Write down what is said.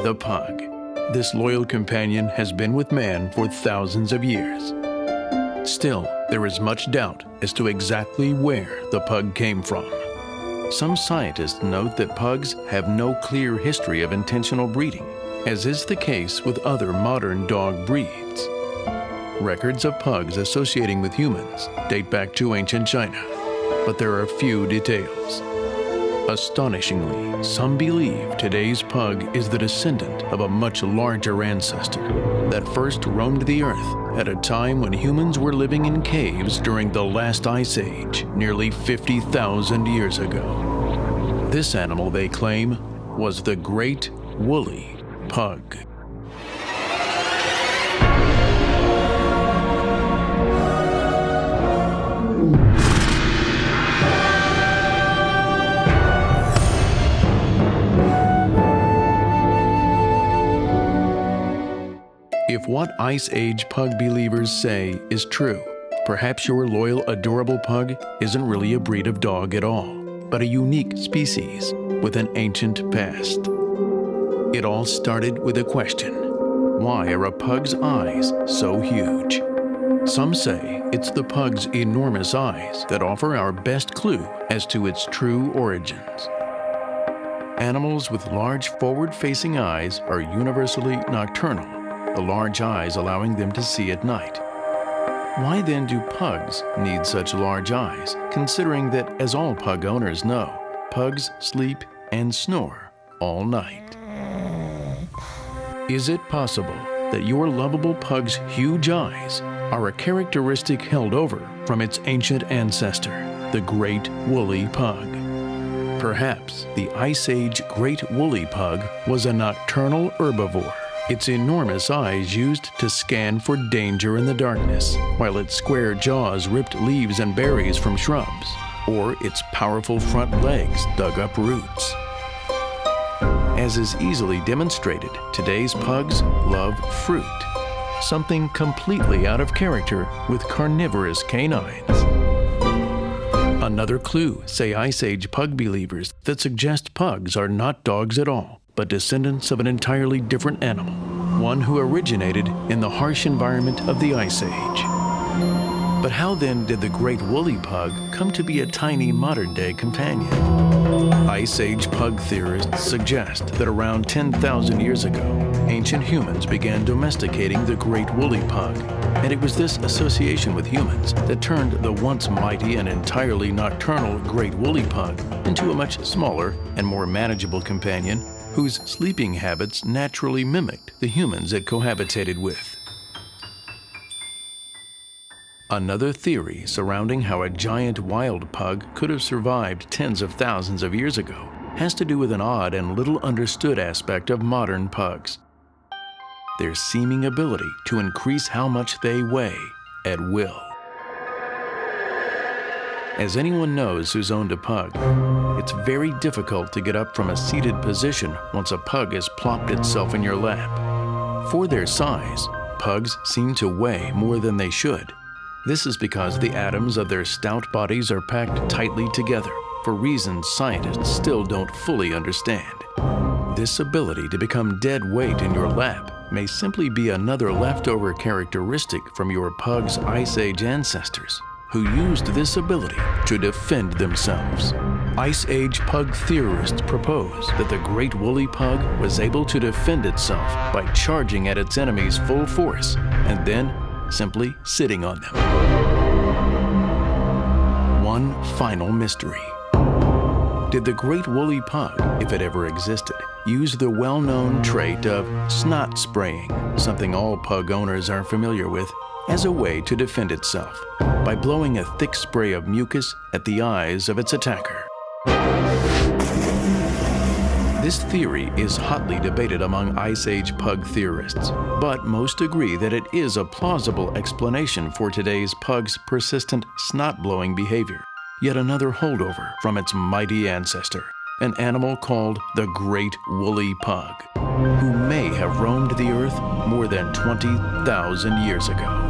the pug. This loyal companion has been with man for thousands of years. Still, there is much doubt as to exactly where the pug came from. Some scientists note that pugs have no clear history of intentional breeding, as is the case with other modern dog breeds. Records of pugs associating with humans date back to ancient China, but there are few details. Astonishingly, some believe today's pug is the descendant of a much larger ancestor that first roamed the earth at a time when humans were living in caves during the last ice age, nearly 50,000 years ago. This animal, they claim, was the great woolly pug. If what Ice Age pug believers say is true, perhaps your loyal, adorable pug isn't really a breed of dog at all, but a unique species with an ancient past. It all started with a question: why are a pug's eyes so huge? Some say it's the pug's enormous eyes that offer our best clue as to its true origins. Animals with large forward-facing eyes are universally nocturnal, the large eyes allowing them to see at night. Why then do pugs need such large eyes, considering that, as all pug owners know, pugs sleep and snore all night? Is it possible that your lovable pug's huge eyes are a characteristic held over from its ancient ancestor, the great woolly pug? Perhaps the Ice Age great woolly pug was a nocturnal herbivore, its enormous eyes used to scan for danger in the darkness, while its square jaws ripped leaves and berries from shrubs, or its powerful front legs dug up roots. As is easily demonstrated, today's pugs love fruit, something completely out of character with carnivorous canines. Another clue, say Ice Age pug believers, that suggest pugs are not dogs at all, but descendants of an entirely different animal, one who originated in the harsh environment of the Ice Age. But how then did the great woolly pug come to be a tiny modern-day companion? Ice Age pug theorists suggest that around 10,000 years ago, ancient humans began domesticating the great woolly pug, and it was this association with humans that turned the once mighty and entirely nocturnal great woolly pug into a much smaller and more manageable companion whose sleeping habits naturally mimicked the humans it cohabitated with. Another theory surrounding how a giant wild pug could have survived tens of thousands of years ago has to do with an odd and little understood aspect of modern pugs: their seeming ability to increase how much they weigh at will. As anyone knows who's owned a pug, it's very difficult to get up from a seated position once a pug has plopped itself in your lap. For their size, pugs seem to weigh more than they should. This is because the atoms of their stout bodies are packed tightly together for reasons scientists still don't fully understand. This ability to become dead weight in your lap may simply be another leftover characteristic from your pug's Ice Age ancestors, who used this ability to defend themselves. Ice Age pug theorists propose that the great woolly pug was able to defend itself by charging at its enemies full force and then simply sitting on them. One final mystery. Did the great woolly pug, if it ever existed, use the well-known trait of snot spraying, something all pug owners are familiar with, as a way to defend itself by blowing a thick spray of mucus at the eyes of its attacker? This theory is hotly debated among Ice Age pug theorists, but most agree that it is a plausible explanation for today's pug's persistent snot-blowing behavior, yet another holdover from its mighty ancestor, an animal called the Great Woolly Pug, who may have roamed the earth more than 20,000 years ago.